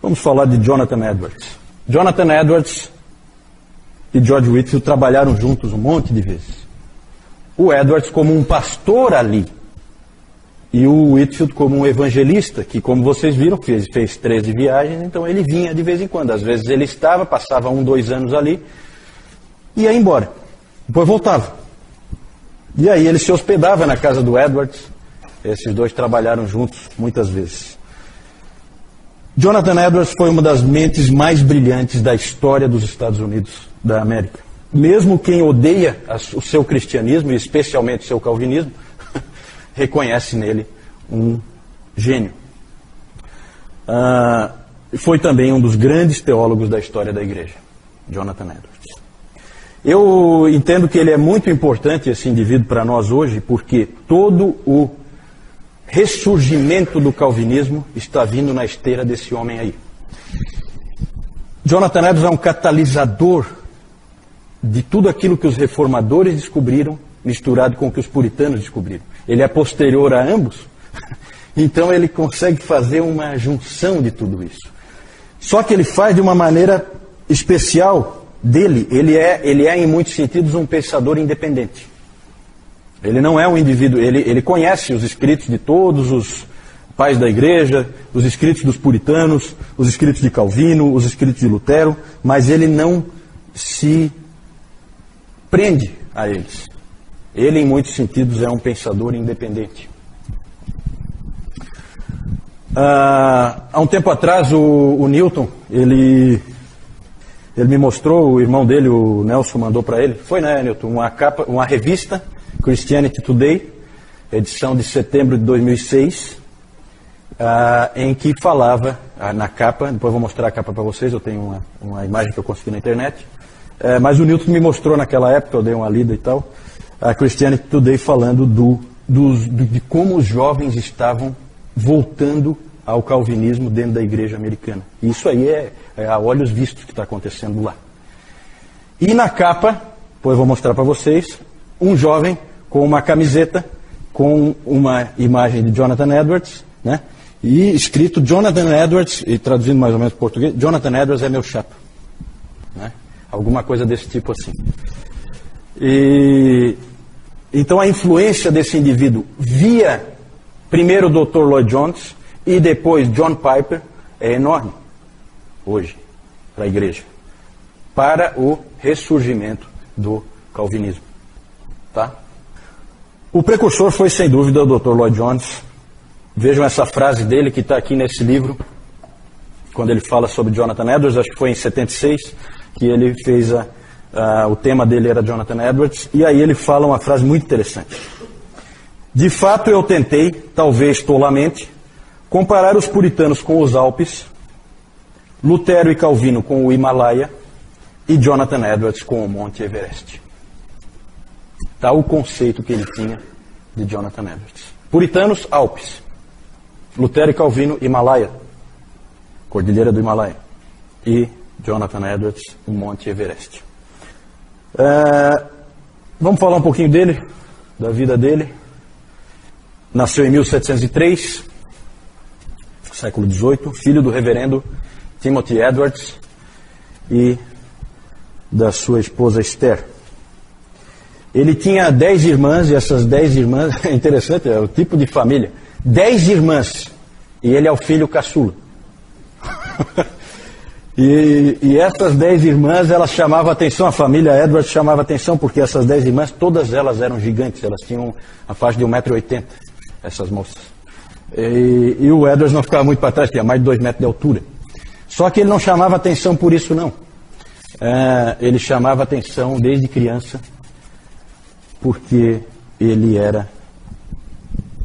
Vamos falar de Jonathan Edwards. Jonathan Edwards e George Whitefield trabalharam juntos um monte de vezes. O Edwards como um pastor ali, e o Whitefield como um evangelista, que, como vocês viram, fez 13 viagens, então ele vinha de vez em quando. Às vezes ele estava, passava 1, 2 anos ali, e ia embora. Depois voltava. E aí ele se hospedava na casa do Edwards. Esses dois trabalharam juntos muitas vezes. Jonathan Edwards foi uma das mentes mais brilhantes da história dos Estados Unidos da América. Mesmo quem odeia o seu cristianismo, e especialmente o seu calvinismo, reconhece nele um gênio. Foi também um dos grandes teólogos da história da igreja, Jonathan Edwards. Eu entendo que ele é muito importante, esse indivíduo, para nós hoje, porque todo o ressurgimento do calvinismo está vindo na esteira desse homem aí. Jonathan Edwards é um catalisador de tudo aquilo que os reformadores descobriram, misturado com o que os puritanos descobriram. Ele é posterior a ambos, então ele consegue fazer uma junção de tudo isso. Só que ele faz de uma maneira especial dele. Ele é em muitos sentidos um pensador independente. Ele não é um indivíduo, ele conhece os escritos de todos os pais da igreja, os escritos dos puritanos, os escritos de Calvino, os escritos de Lutero, mas ele não se prende a eles. Ele, em muitos sentidos, é um pensador independente. Há um tempo atrás, o Newton, ele me mostrou, o irmão dele, o Nelson, mandou para ele. Foi, né, Newton? Uma revista, Christianity Today, edição de setembro de 2006, em que falava, na capa, depois eu vou mostrar a capa para vocês, eu tenho uma imagem que eu consegui na internet, mas o Newton me mostrou naquela época, eu dei uma lida e tal, a Christianity Today falando de como os jovens estavam voltando ao calvinismo dentro da igreja americana. E isso aí é a olhos vistos que está acontecendo lá. E na capa, depois eu vou mostrar para vocês, um jovem com uma camiseta com uma imagem de Jonathan Edwards, né? E escrito Jonathan Edwards, e traduzindo mais ou menos para o português, Jonathan Edwards é meu chapa, né? Alguma coisa desse tipo assim. Então a influência desse indivíduo via primeiro o Dr. Lloyd Jones e depois John Piper é enorme hoje para a igreja, para o ressurgimento do calvinismo. Tá? O precursor foi sem dúvida o Dr. Lloyd Jones. Vejam essa frase dele que está aqui nesse livro, quando ele fala sobre Jonathan Edwards, acho que foi em 76 que ele fez o tema dele era Jonathan Edwards, e aí ele fala uma frase muito interessante. De fato eu tentei, talvez tolamente, comparar os puritanos com os Alpes, Lutero e Calvino com o Himalaia e Jonathan Edwards com o Monte Everest. Está o conceito que ele tinha de Jonathan Edwards. Puritanos, Alpes. Lutero e Calvino, Himalaia. Cordilheira do Himalaia. E Jonathan Edwards, o Monte Everest. Vamos falar um pouquinho dele, da vida dele. Nasceu em 1703, século XVIII, filho do reverendo Timothy Edwards e da sua esposa Esther. Ele tinha 10 irmãs, e essas 10 irmãs, é interessante, é o tipo de família, 10 irmãs, e ele é o filho caçula. E essas 10 irmãs, elas chamavam atenção, a família Edwards chamava atenção, porque essas 10 irmãs, todas elas eram gigantes, elas tinham a faixa de 1,80 m, essas moças. E o Edwards não ficava muito para trás, tinha mais de 2 metros de altura. Só que ele não chamava atenção por isso, não. Ele chamava atenção desde criança, porque ele era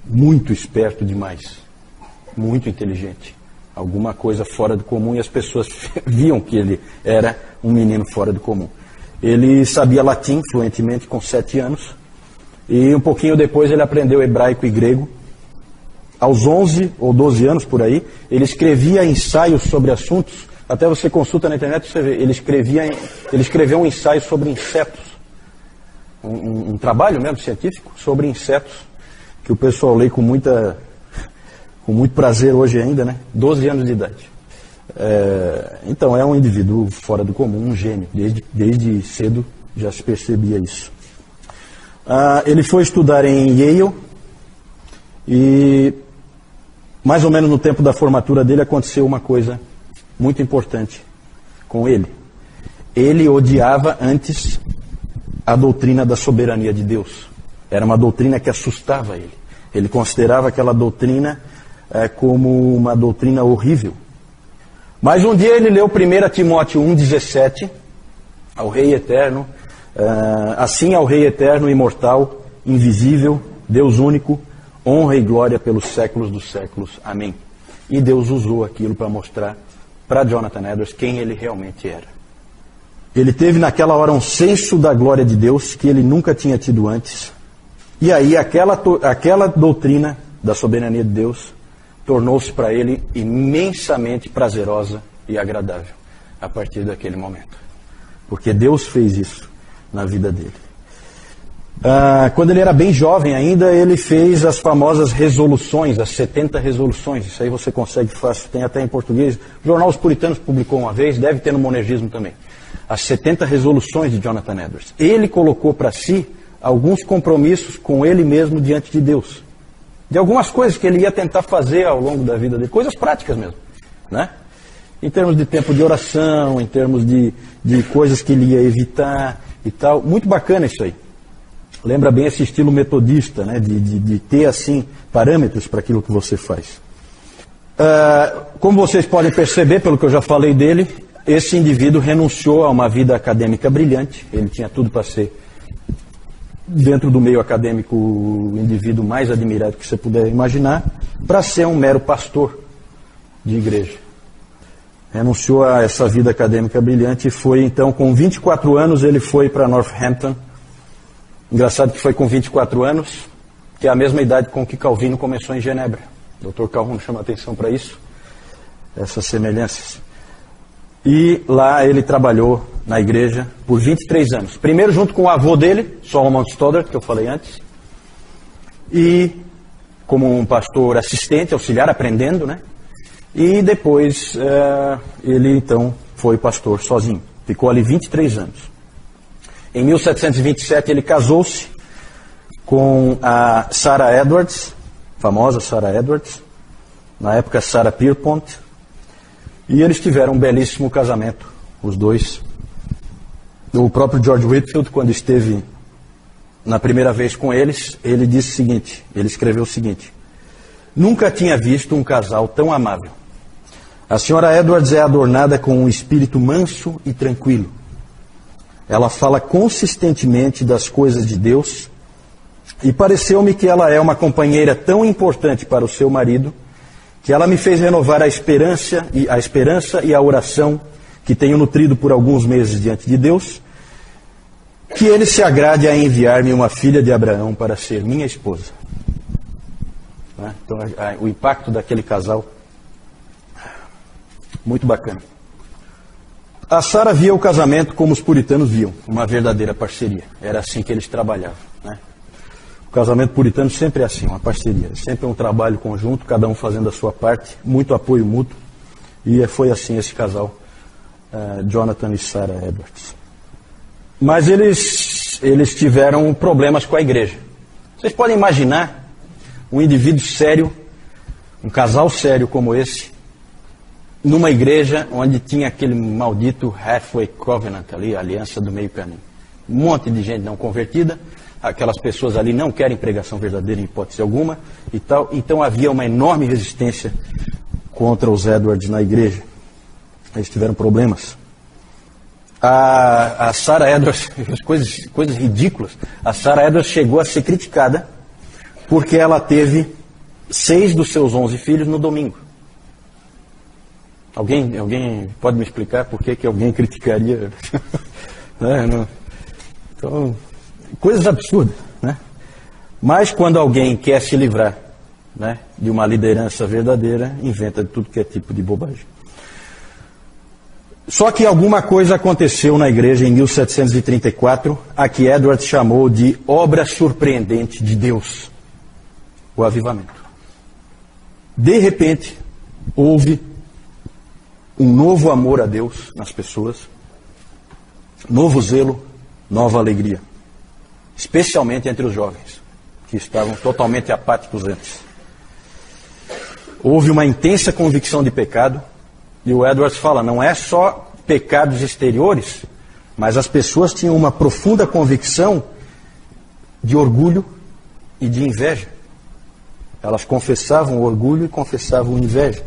muito esperto demais, muito inteligente. Alguma coisa fora do comum, e as pessoas viam que ele era um menino fora do comum. Ele sabia latim fluentemente com 7 anos, e um pouquinho depois ele aprendeu hebraico e grego. Aos 11 ou 12 anos, por aí, ele escrevia ensaios sobre assuntos, até você consulta na internet, você vê, ele escreveu um ensaio sobre insetos, um trabalho mesmo científico sobre insetos, que o pessoal lê com muito prazer hoje ainda, né? 12 anos de idade. Então é um indivíduo fora do comum, um gênio. Desde cedo já se percebia isso. Ele foi estudar em Yale e mais ou menos no tempo da formatura dele aconteceu uma coisa muito importante com ele. Ele odiava antes a doutrina da soberania de Deus. Era uma doutrina que assustava ele. Ele considerava aquela doutrina como uma doutrina horrível. Mas um dia ele leu 1 Timóteo 1,17, ao Rei Eterno, assim ao Rei Eterno, imortal, invisível, Deus único, honra e glória pelos séculos dos séculos. Amém. E Deus usou aquilo para mostrar para Jonathan Edwards quem ele realmente era. Ele teve naquela hora um senso da glória de Deus que ele nunca tinha tido antes. E aí aquela doutrina da soberania de Deus tornou-se para ele imensamente prazerosa e agradável a partir daquele momento. Porque Deus fez isso na vida dele. Quando ele era bem jovem ainda, ele fez as famosas resoluções, as 70 resoluções. Isso aí você consegue fácil, tem até em português. O Jornal Os Puritanos publicou uma vez, deve ter no Monergismo também. As 70 resoluções de Jonathan Edwards. Ele colocou para si alguns compromissos com ele mesmo diante de Deus. De algumas coisas que ele ia tentar fazer ao longo da vida dele. Coisas práticas mesmo, né? Em termos de tempo de oração, em termos de coisas que ele ia evitar e tal. Muito bacana isso aí. Lembra bem esse estilo metodista, né? De ter, assim, parâmetros para aquilo que você faz. Como vocês podem perceber, pelo que eu já falei dele, esse indivíduo renunciou a uma vida acadêmica brilhante. Ele tinha tudo para ser, dentro do meio acadêmico, o indivíduo mais admirado que você puder imaginar, para ser um mero pastor de igreja. Renunciou a essa vida acadêmica brilhante e foi, então, com 24 anos, ele foi para Northampton. Engraçado que foi com 24 anos, que é a mesma idade com que Calvino começou em Genebra. O Dr. Calhoun chama atenção para isso, essas semelhanças. E lá ele trabalhou na igreja por 23 anos. Primeiro junto com o avô dele, Solomon Stoddard, que eu falei antes. E como um pastor assistente, auxiliar, aprendendo, né? E depois ele então foi pastor sozinho. Ficou ali 23 anos. Em 1727 ele casou-se com a Sarah Edwards, famosa Sarah Edwards, na época Sarah Pierpont, e eles tiveram um belíssimo casamento, os dois. O próprio George Whitefield, quando esteve na primeira vez com eles, ele disse o seguinte, ele escreveu o seguinte: nunca tinha visto um casal tão amável. A senhora Edwards é adornada com um espírito manso e tranquilo. Ela fala consistentemente das coisas de Deus e pareceu-me que ela é uma companheira tão importante para o seu marido que ela me fez renovar a esperança e a oração que tenho nutrido por alguns meses diante de Deus, que ele se agrade a enviar-me uma filha de Abraão para ser minha esposa. Então, o impacto daquele casal, muito bacana. A Sarah via o casamento como os puritanos viam, uma verdadeira parceria. Era assim que eles trabalhavam, né? O casamento puritano sempre é assim, uma parceria. Sempre é um trabalho conjunto, cada um fazendo a sua parte, muito apoio mútuo. E foi assim esse casal, Jonathan e Sarah Edwards. Mas eles tiveram problemas com a igreja. Vocês podem imaginar um indivíduo sério, um casal sério como esse, numa igreja onde tinha aquele maldito Halfway Covenant ali, a aliança do meio caminho. Um monte de gente não convertida, aquelas pessoas ali não querem pregação verdadeira em hipótese alguma e tal. Então havia uma enorme resistência contra os Edwards na igreja. Eles tiveram problemas. A Sarah Edwards, coisas ridículas, a Sarah Edwards chegou a ser criticada porque ela teve 6 dos seus 11 filhos no domingo. Alguém pode me explicar por que alguém criticaria? Então, coisas absurdas, né? Mas quando alguém quer se livrar, né, de uma liderança verdadeira, inventa de tudo que é tipo de bobagem. Só que alguma coisa aconteceu na igreja em 1734, a que Edwards chamou de obra surpreendente de Deus, o avivamento. De repente, houve um novo amor a Deus nas pessoas, novo zelo, nova alegria, especialmente entre os jovens, que estavam totalmente apáticos antes. Houve uma intensa convicção de pecado, e o Edwards fala, não é só pecados exteriores, mas as pessoas tinham uma profunda convicção de orgulho e de inveja. Elas confessavam o orgulho e confessavam a inveja.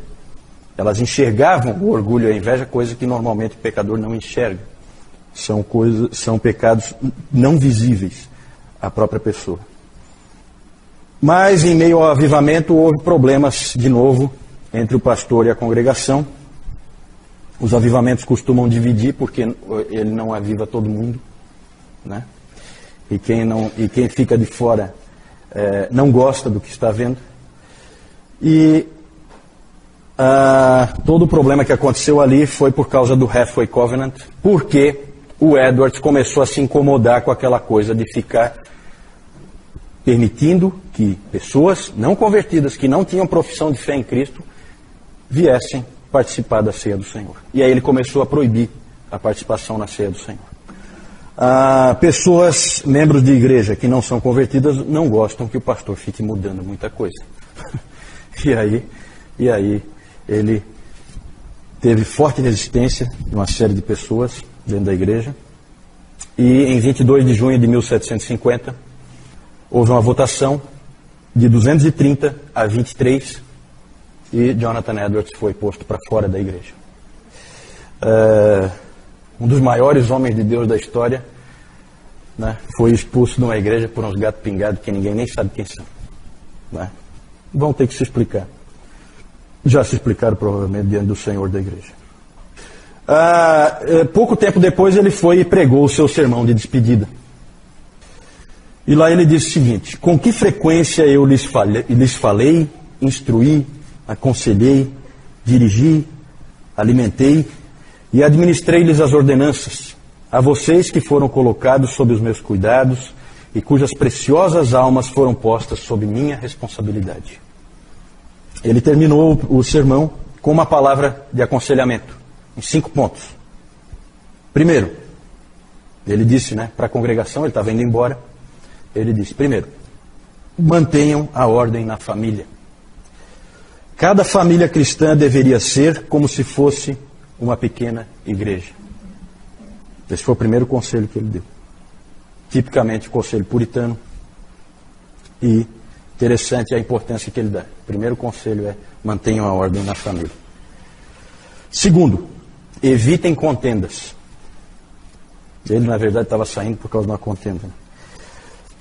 Elas enxergavam o orgulho e a inveja, coisa que normalmente o pecador não enxerga. São pecados não visíveis à própria pessoa. Mas, em meio ao avivamento, houve problemas, de novo, entre o pastor e a congregação. Os avivamentos costumam dividir, porque ele não aviva todo mundo, né? E quem fica de fora não gosta do que está vendo. E todo o problema que aconteceu ali foi por causa do Halfway Covenant, porque o Edwards começou a se incomodar com aquela coisa de ficar permitindo que pessoas não convertidas, que não tinham profissão de fé em Cristo, viessem participar da ceia do Senhor. E aí ele começou a proibir a participação na ceia do Senhor. Pessoas, membros de igreja que não são convertidas, não gostam que o pastor fique mudando muita coisa. E aí ele teve forte resistência de uma série de pessoas dentro da igreja. E em 22 de junho de 1750, houve uma votação de 230 a 23 e Jonathan Edwards foi posto para fora da igreja. Um dos maiores homens de Deus da história, né, foi expulso de uma igreja por uns gatos pingados que ninguém nem sabe quem são. Né? Vão ter que se explicar. Já se explicaram provavelmente diante do Senhor da igreja. Pouco tempo depois ele foi e pregou o seu sermão de despedida. E lá ele disse o seguinte: com que frequência eu lhes falei, instruí, aconselhei, dirigi, alimentei e administrei-lhes as ordenanças, a vocês que foram colocados sob os meus cuidados e cujas preciosas almas foram postas sob minha responsabilidade. Ele terminou o sermão com uma palavra de aconselhamento, em 5 pontos. Primeiro, ele disse, para a congregação, ele estava indo embora, ele disse, primeiro, mantenham a ordem na família. Cada família cristã deveria ser como se fosse uma pequena igreja. Esse foi o primeiro conselho que ele deu. Tipicamente o conselho puritano. E interessante a importância que ele dá. O primeiro conselho é mantenham a ordem na família. Segundo, evitem contendas. Ele, na verdade, estava saindo por causa de uma contenda.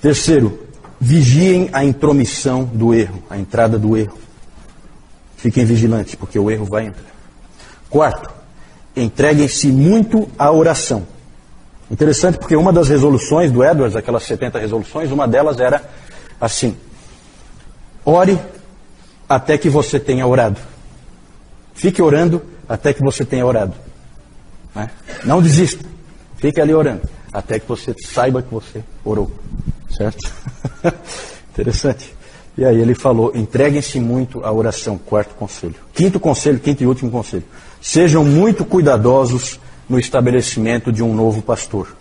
Terceiro, vigiem a intromissão do erro, a entrada do erro. Fiquem vigilantes, porque o erro vai entrar. Quarto, entreguem-se muito à oração. Interessante porque uma das resoluções do Edwards, aquelas 70 resoluções, uma delas era assim: ore até que você tenha orado. Fique orando até que você tenha orado. Não desista. Fique ali orando até que você saiba que você orou. Certo? Interessante. E aí ele falou, entreguem-se muito à oração, quarto conselho. Quinto e último conselho. Sejam muito cuidadosos no estabelecimento de um novo pastor.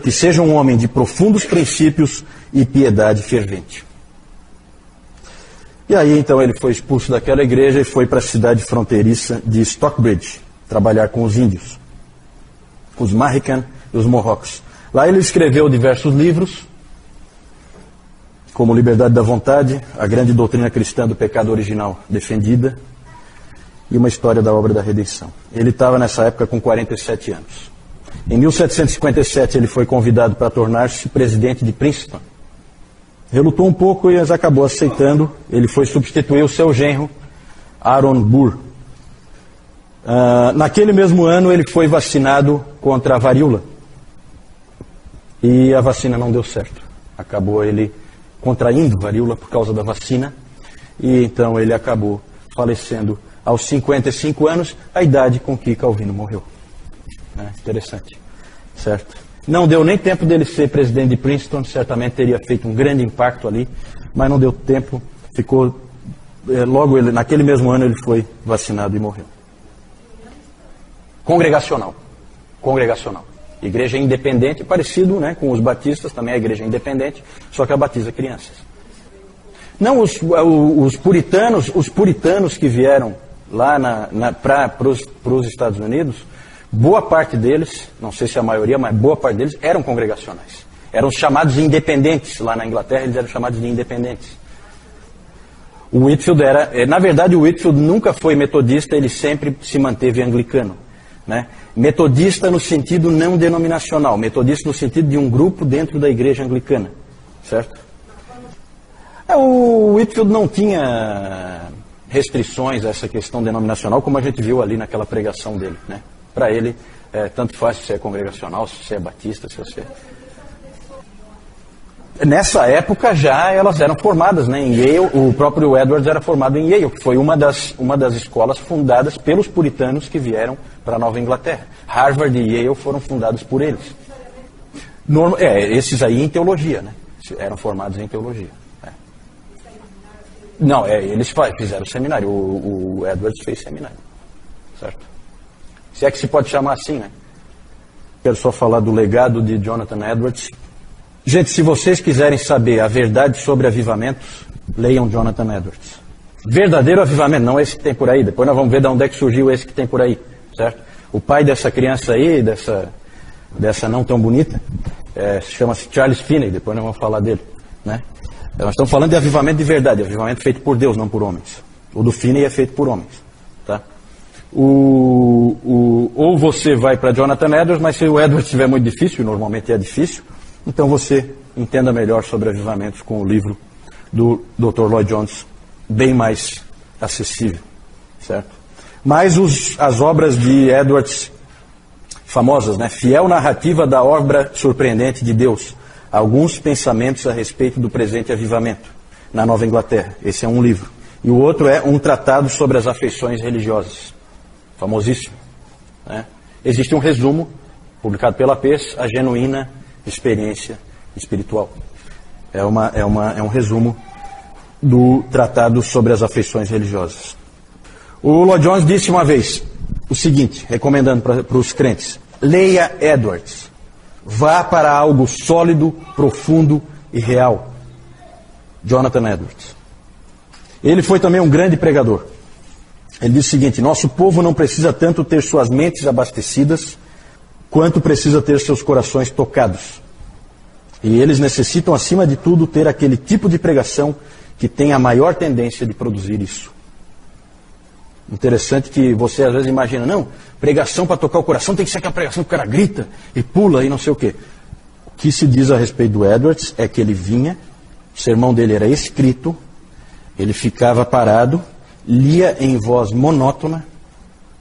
Que seja um homem de profundos princípios e piedade fervente. E aí então ele foi expulso daquela igreja e foi para a cidade fronteiriça de Stockbridge, trabalhar com os índios, os Mahican e os Mohawks. Lá ele escreveu diversos livros, como Liberdade da Vontade, A Grande Doutrina Cristã do Pecado Original Defendida e Uma História da Obra da Redenção. Ele estava nessa época com 47 anos. Em 1757 ele foi convidado para tornar-se presidente de Princeton. Relutou um pouco e acabou aceitando. Ele foi substituir o seu genro, Aaron Burr. Naquele mesmo ano ele foi vacinado contra a varíola. E a vacina não deu certo. Acabou ele contraindo varíola por causa da vacina. E então ele acabou falecendo aos 55 anos, a idade com que Calvino morreu. Interessante. Certo? Não deu nem tempo dele ser presidente de Princeton, certamente teria feito um grande impacto ali, mas não deu tempo, ficou, logo naquele mesmo ano ele foi vacinado e morreu. Congregacional. Congregacional. Igreja independente, parecido, né, com os batistas, também é a igreja independente, só que ela batiza crianças. Não, os puritanos que vieram lá para os Estados Unidos, boa parte deles, não sei se a maioria, mas boa parte deles eram congregacionais. Eram chamados de independentes. Lá na Inglaterra eles eram chamados de independentes. O Whitefield na verdade o Whitefield nunca foi metodista, ele sempre se manteve anglicano, né? Metodista no sentido não denominacional, metodista no sentido de um grupo dentro da igreja anglicana, certo? O Whitefield não tinha restrições a essa questão denominacional, como a gente viu ali naquela pregação dele, né? Para ele, tanto faz se você é congregacional, se você é batista, se você... Nessa época já elas eram formadas, né, em Yale. O próprio Edwards era formado em Yale, que foi uma das escolas fundadas pelos puritanos que vieram para a Nova Inglaterra. Harvard e Yale foram fundados por eles. Esses aí em teologia, né? Eram formados em teologia. Não, eles fizeram seminário. O Edwards fez seminário, certo? Se é que se pode chamar assim, né? Quero só falar do legado de Jonathan Edwards. Gente, se vocês quiserem saber a verdade sobre avivamentos, leiam Jonathan Edwards. Verdadeiro avivamento, não esse que tem por aí. Depois nós vamos ver de onde é que surgiu esse que tem por aí, certo? O pai dessa criança aí, dessa não tão bonita, chama-se Charles Finney. Depois nós vamos falar dele, né? Nós estamos falando de avivamento de verdade, avivamento feito por Deus, não por homens. O do Finney é feito por homens, tá? Ou você vai para Jonathan Edwards, mas se o Edwards estiver muito difícil, normalmente é difícil, então você entenda melhor sobre avivamentos com o livro do Dr. Lloyd Jones, bem mais acessível, certo? Mas as obras de Edwards famosas, né? Fiel narrativa da obra surpreendente de Deus. Alguns pensamentos a respeito do presente avivamento na Nova Inglaterra. Esse é um livro. E o outro é um tratado sobre as afeições religiosas. Famosíssimo, né? Existe um resumo, publicado pela PES, A Genuína Experiência Espiritual. É um resumo do tratado sobre as afeições religiosas. O Lloyd Jones disse uma vez o seguinte, recomendando para os crentes: leia Edwards, vá para algo sólido, profundo e real. Jonathan Edwards. Ele foi também um grande pregador. Ele disse o seguinte: nosso povo não precisa tanto ter suas mentes abastecidas, quanto precisa ter seus corações tocados. E eles necessitam, acima de tudo, ter aquele tipo de pregação que tem a maior tendência de produzir isso. Interessante que você às vezes imagina, não, pregação para tocar o coração tem que ser aquela pregação que o cara grita e pula e não sei o quê. O que se diz a respeito do Edwards é que ele vinha, o sermão dele era escrito, ele ficava parado, lia em voz monótona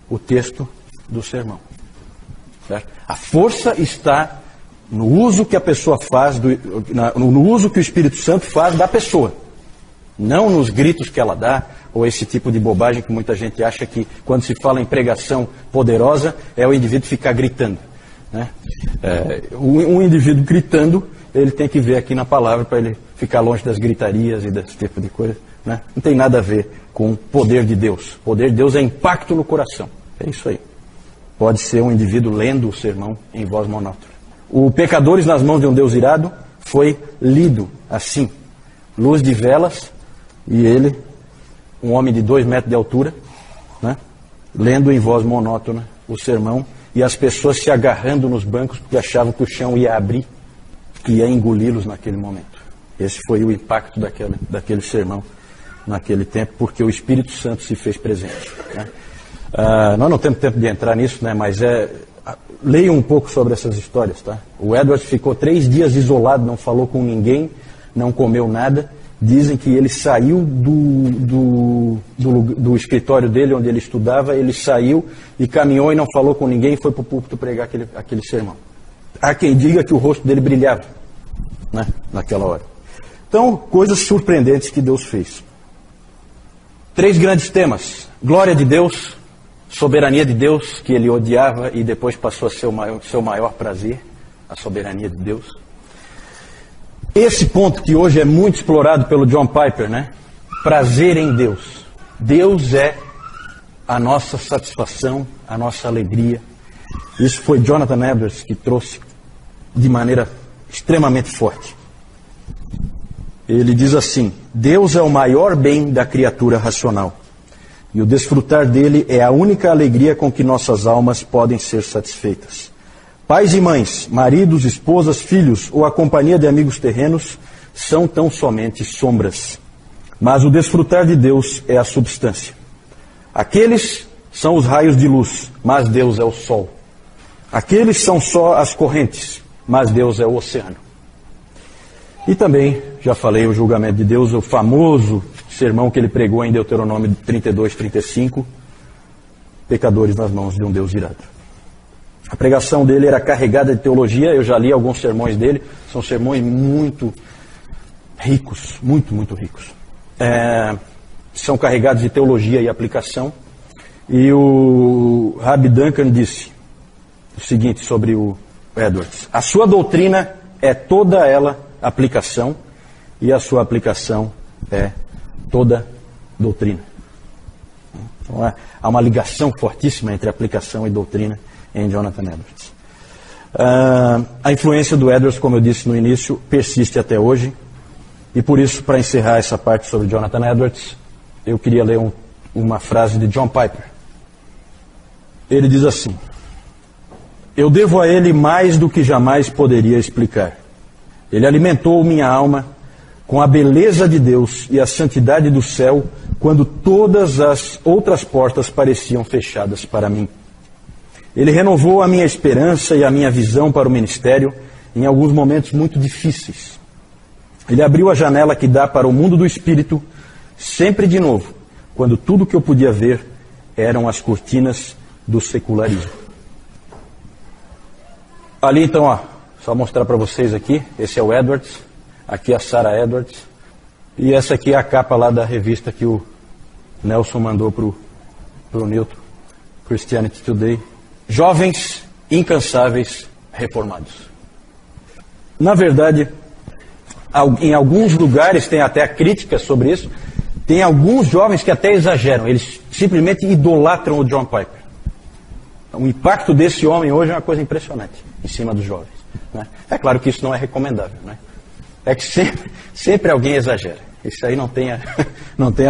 o texto do sermão. Certo? A força está no uso que a pessoa faz, no uso que o Espírito Santo faz da pessoa. Não nos gritos que ela dá, ou esse tipo de bobagem que muita gente acha que quando se fala em pregação poderosa, é o indivíduo ficar gritando, né? Um indivíduo gritando, ele tem que ver aqui na palavra para ele ficar longe das gritarias e desse tipo de coisa, né? Não tem nada a ver com o poder de Deus. O poder de Deus é impacto no coração. É isso aí. Pode ser um indivíduo lendo o sermão em voz monótona. O Pecadores nas Mãos de um Deus Irado foi lido assim. Luz de velas e ele, um homem de 2 metros de altura, né, lendo em voz monótona o sermão e as pessoas se agarrando nos bancos porque achavam que o chão ia abrir, que ia engoli-los naquele momento. Esse foi o impacto daquele sermão naquele tempo, porque o Espírito Santo se fez presente, né? Nós não temos tempo de entrar nisso, né, mas leiam um pouco sobre essas histórias, tá? O Edwards ficou 3 dias isolado, não falou com ninguém, não comeu nada. Dizem que ele saiu do escritório dele, onde ele estudava, ele saiu e caminhou e não falou com ninguém e foi para o púlpito pregar aquele sermão. Há quem diga que o rosto dele brilhava, né, naquela hora. Então, coisas surpreendentes que Deus fez. 3 grandes temas: glória de Deus, soberania de Deus, que ele odiava e depois passou a ser o seu maior prazer, a soberania de Deus. Esse ponto que hoje é muito explorado pelo John Piper, né? Prazer em Deus. Deus é a nossa satisfação, a nossa alegria, Isso foi Jonathan Edwards que trouxe de maneira extremamente forte. Ele diz assim: Deus é o maior bem da criatura racional, e o desfrutar dele é a única alegria com que nossas almas podem ser satisfeitas. Pais e mães, maridos, esposas, filhos ou a companhia de amigos terrenos são tão somente sombras. Mas o desfrutar de Deus é a substância. Aqueles são os raios de luz, mas Deus é o sol. Aqueles são só as correntes, mas Deus é o oceano. E também, já falei, o julgamento de Deus, o famoso sermão que ele pregou em Deuteronômio 32, 35, pecadores nas mãos de um Deus irado. A pregação dele era carregada de teologia, eu já li alguns sermões dele, são sermões muito ricos, muito ricos. São carregados de teologia e aplicação. E o Rabbi Duncan disse o seguinte sobre o Edwards: a sua doutrina é toda ela aplicação, e a sua aplicação é toda doutrina. Então, há uma ligação fortíssima entre aplicação e doutrina em Jonathan Edwards. A influência do Edwards, como eu disse no início, persiste até hoje. E por isso, para encerrar essa parte sobre Jonathan Edwards, eu queria ler uma frase de John Piper. Ele diz assim: eu devo a ele mais do que jamais poderia explicar. Ele alimentou minha alma com a beleza de Deus e a santidade do céu, quando todas as outras portas pareciam fechadas para mim. Ele renovou a minha esperança e a minha visão para o ministério em alguns momentos muito difíceis. Ele abriu a janela que dá para o mundo do espírito, sempre de novo, quando tudo que eu podia ver eram as cortinas do secularismo. Ali então, só mostrar para vocês aqui, esse é o Edwards, aqui a Sarah Edwards, e essa aqui é a capa lá da revista que o Nelson mandou para o Newton, Christianity Today. Jovens incansáveis reformados. Na verdade, em alguns lugares tem até críticas sobre isso, tem alguns jovens que até exageram, eles simplesmente idolatram o John Piper. O impacto desse homem hoje é uma coisa impressionante em cima dos jovens, né? É claro que isso não é recomendável, né? É que sempre alguém exagera, isso aí não tenha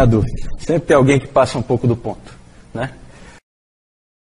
dúvida, sempre tem alguém que passa um pouco do ponto, né?